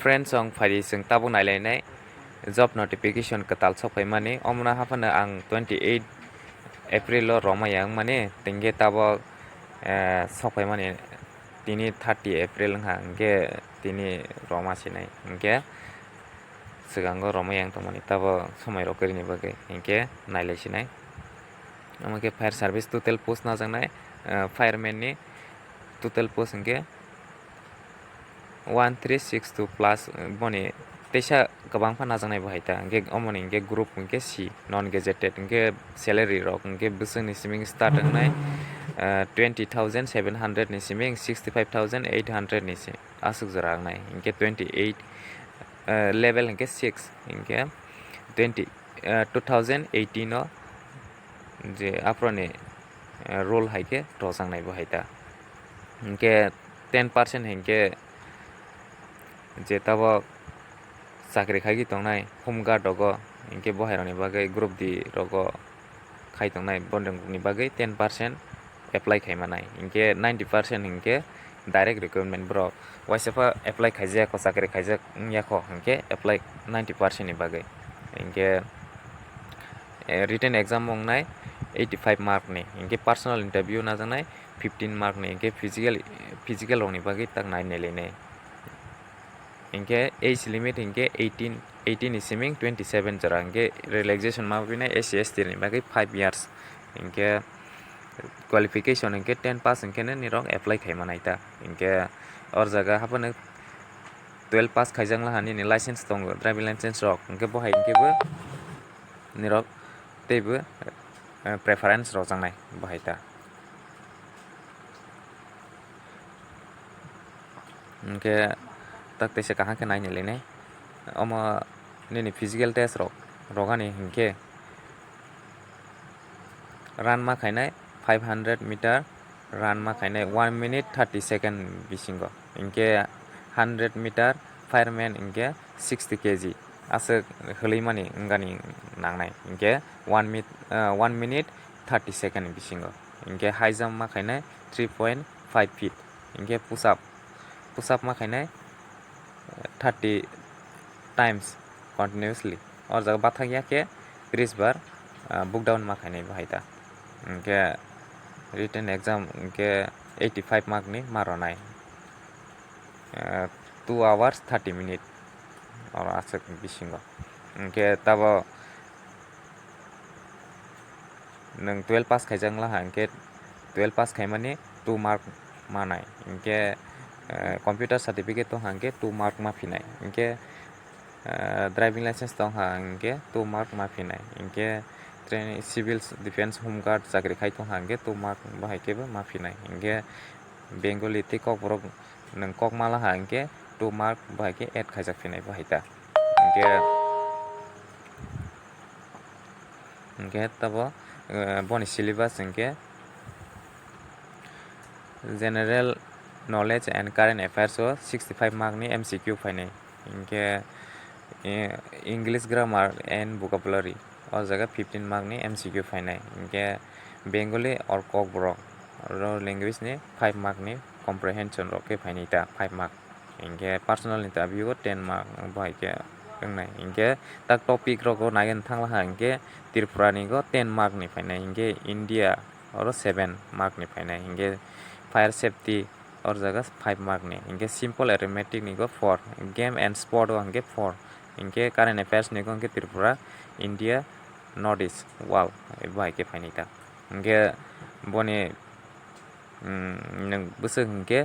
friends song phari sing tabu nailai job notification katal sokphai mani omna hapana ang 28 April lo roma yang mani tingge tabo sokphai mani tini 30 April ha nge tini roma sinai nge sigango roma yang tomani tabo somai rokeri ni bagai nge nailai sinai amake fire service total post na jangnai fireman ni total post nge 1362 plus boni tesa gabang phana jangnai bahaita nge omoni nge group nge si non gazetted nge salary rok nge busung ni siming start ngai 20,700 ni siming 65,800 ni si asuk jarang nai nge 28 level nge 6 nge 2018 no je aprone role haike rosang nai bahaita nge 10% nge je tabo sakri khai tongnai homeguard rogo inke bohaironi bagai group di rogo khai tongnai bondeng ni bagai 10% apply khai manai inke 90% inke direct recruitment bro waisa apply khaija ko sakri khaija yako inke apply 90% ni bagai inke written exam mongnai 85 mark ni inke personal interview na jangnai 15 mark ni inke physical roni bagai tak nai nelene inke age limit inke 18 is siming 27 jara inke relaxation ma bina SC/ST ni bagai 5 years inke qualification inke 10 pass inke ni rong apply khai manai ta inke or jaga hapane 12 pass khaijang la hani ni license tongo driving license rok inke bohai inke bo ni rok teibo preference rok jangnai bohai ta inke tak tese kahang ke nai lene omo nini physical test rogani hinke run ma khainai 500 meter run ma khainai 1 minute 30 second bisingo inke 100 meter fireman inke 60 kg ase hli mani ngani nangnai inke 1 minute 30 second bisingo inke high jump ma khainai 3.5 feet inke push up ma khainai 30 times continuously और जगह बात है के 30 बार book down मा खाने बाहायता इनके written exam इनके 85 mark नि मारनाय 2 hours 30 minutes और आसक बिसिंगो इनके तब नों 12 पास खाइजांला हा इनके 12 पास खाइमाने 2 मार्क मानाय इनके computer certificate to hangke 2 mark ma phinai inke driving license to hangke 2 mark ma phinai inke train civil defense home guard chakri khai to hangke 2 mark bahai ke ma phinai inke bengali te kok borok nang kok mala hangke 2 mark bahai ke add khaijak phinai bahai ta inke tabo boni syllabus inke general knowledge and current affairs so 65 mark ni MCQ phainai inke English grammar and vocabulary or jaga 15 mark ni MCQ phainai inke Bengali or kok borok ro language ni 5 mark ni comprehension ro ke phainai ta 5 mark inke personal interview 10 mark bahai ke nai inke tak topic ro ko nagen thangla ha inke Tripura ni go 10 mark ni phainai inke India or 7 mark ni phainai inke fire safety और जगह 5 mark ni इनके simple arithmetic ni go 4 game and sport go इनके 4 इनके current affairs ni go इनके Tripura India North East wow बाय के फाइनिता इनके बने नंग बस इनके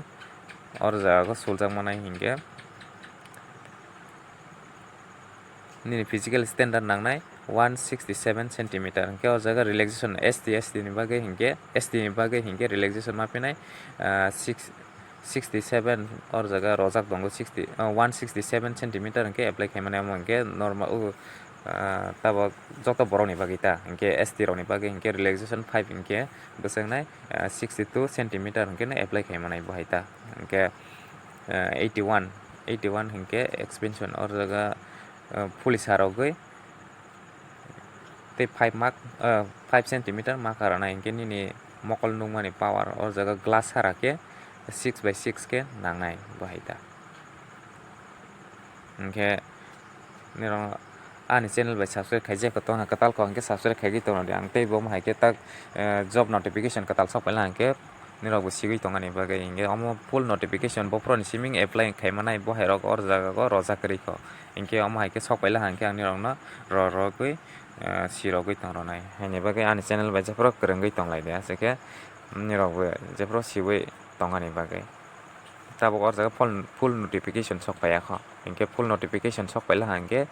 और जगह को सोल्जर मनाई इनके नि physical standard नांगनाय 167 centimeter इनके और जगह relaxation ST नि बागे इनके relaxation मापिनाय 67 और जगह रोजाक दंगो 167 centimeter इनके apply खाइमाने इनके normal तब जोतो बरोनी बागीता इनके ST रोनी बागे इनके relaxation 5 इनके बसंगनाय 62 centimeter इनके ने apply खाइमाने बाहिता इनके 81 इनके expansion और जगह पुलिस हारोगै ते 5 centimeter मा करना इनके नि मकल नुमानी पावर और जगह ग्लास हारा के 6 by 6 K नांगनाय बाहिता Hingke nirok ani channel bai subscribe khaijak ko tong katal ko hingke subscribe khaigi tong ang tei bo haike tak job notification katal sokpaila hingke nirok bo sigui tongani bagui hingke omo full notification bophroni simi apply khaimani bo hairok or jaga o rojak kwrui ko hingke omo haike sokpaila hingke ang nirok no rorogui sirogui tongronai haini bagui ani channel bai jephru kwrwngui tonglai asike nirok bo jephru siui tongani bagui tabuk or jaga full notification sokpaiya ko hingke full notification sokpaila hingke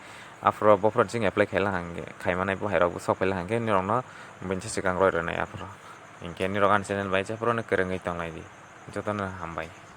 afro bophroni simi apply khaila hingke khaimanai bo hairok bo sokpaila hingke nirok no bini sikang roi ronai afro hingke nirok ani channel bai jephru no kwrwngui tonglai di jotono hambai.